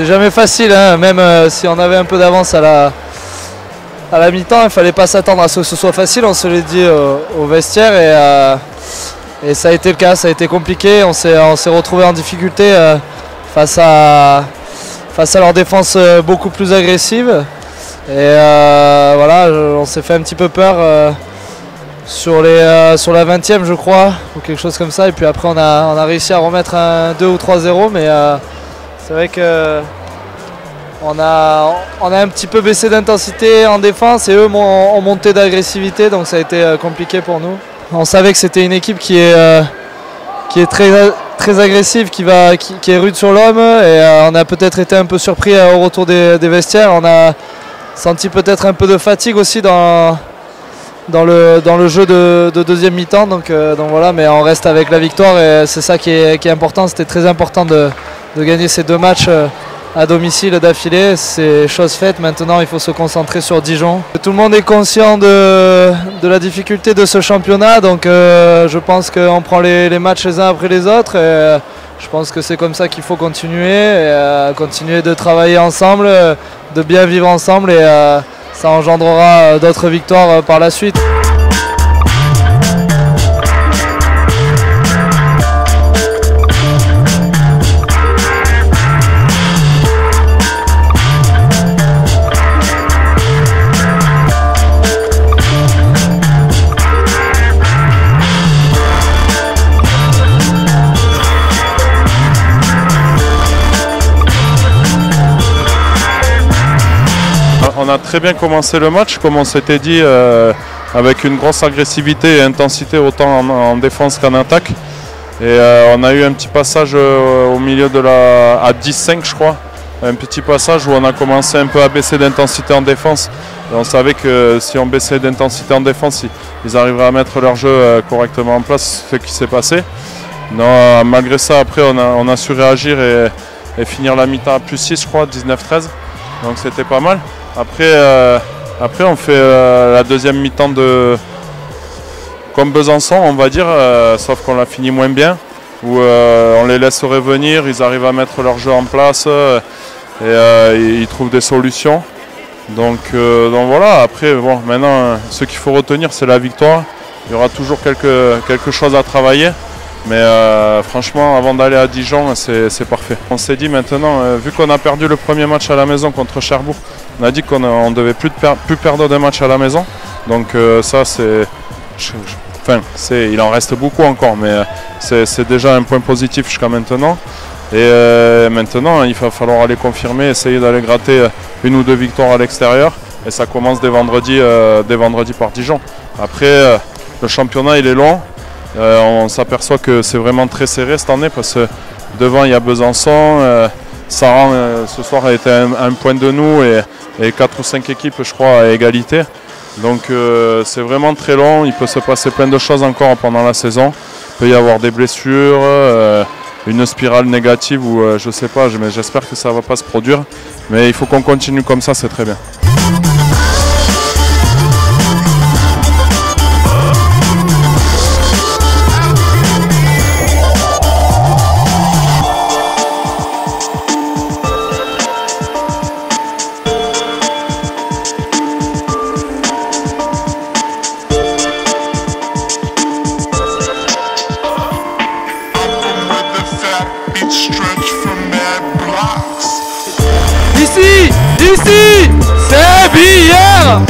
jamais facile, hein. Même si on avait un peu d'avance à la mi-temps, il ne fallait pas s'attendre à ce que ce soit facile, on se l'est dit au vestiaire et ça a été le cas, ça a été compliqué, on s'est retrouvé en difficulté face à leur défense beaucoup plus agressive. Et voilà, on s'est fait un petit peu peur sur la 20e je crois, ou quelque chose comme ça. Et puis après on a réussi à remettre un 2 ou 3-0, mais c'est vrai que on a un petit peu baissé d'intensité en défense et eux ont monté d'agressivité, donc ça a été compliqué pour nous. On savait que c'était une équipe qui est très agressive, qui est rude sur l'homme, et on a peut-être été un peu surpris au retour des vestiaires. On a senti peut-être un peu de fatigue aussi dans le jeu de deuxième mi-temps, donc voilà, mais on reste avec la victoire et c'est ça qui est important. C'était très important de gagner ces 2 matchs à domicile d'affilée. C'est chose faite, maintenant il faut se concentrer sur Dijon. Tout le monde est conscient de la difficulté de ce championnat, donc je pense qu'on prend les matchs les uns après les autres, et je pense que c'est comme ça qu'il faut continuer, et continuer de travailler ensemble, de bien vivre ensemble, et ça engendrera d'autres victoires par la suite. On a très bien commencé le match, comme on s'était dit, avec une grosse agressivité et intensité autant en défense qu'en attaque. Et on a eu un petit passage au milieu à 10-5 je crois, un petit passage où on a commencé un peu à baisser d'intensité en défense. Et on savait que si on baissait d'intensité en défense, ils arriveraient à mettre leur jeu correctement en place, ce qui s'est passé. Non, malgré ça, après on a su réagir et finir la mi-temps à +6 je crois, 19-13, donc c'était pas mal. Après on fait la deuxième mi-temps comme Besançon on va dire, sauf qu'on l'a fini moins bien, où on les laisse revenir, ils arrivent à mettre leur jeu en place et ils trouvent des solutions. Donc voilà, après bon, maintenant ce qu'il faut retenir c'est la victoire. Il y aura toujours quelque chose à travailler, mais franchement avant d'aller à Dijon c'est parfait. On s'est dit maintenant, vu qu'on a perdu le premier match à la maison contre Cherbourg, on a dit qu'on ne devait plus perdre de match à la maison, donc ça il en reste beaucoup encore, mais c'est déjà un point positif jusqu'à maintenant. Et maintenant il va falloir aller confirmer, essayer d'aller gratter 1 ou 2 victoires à l'extérieur, et ça commence dès vendredi par Dijon. Après le championnat il est long, on s'aperçoit que c'est vraiment très serré cette année, parce que devant il y a Besançon, Saran ce soir a été à un point de nous, et 4 ou 5 équipes je crois à égalité. Donc c'est vraiment très long, il peut se passer plein de choses encore pendant la saison. Il peut y avoir des blessures, une spirale négative ou je sais pas, mais j'espère que ça ne va pas se produire. Mais il faut qu'on continue comme ça, c'est très bien. Ici, c'est Billard.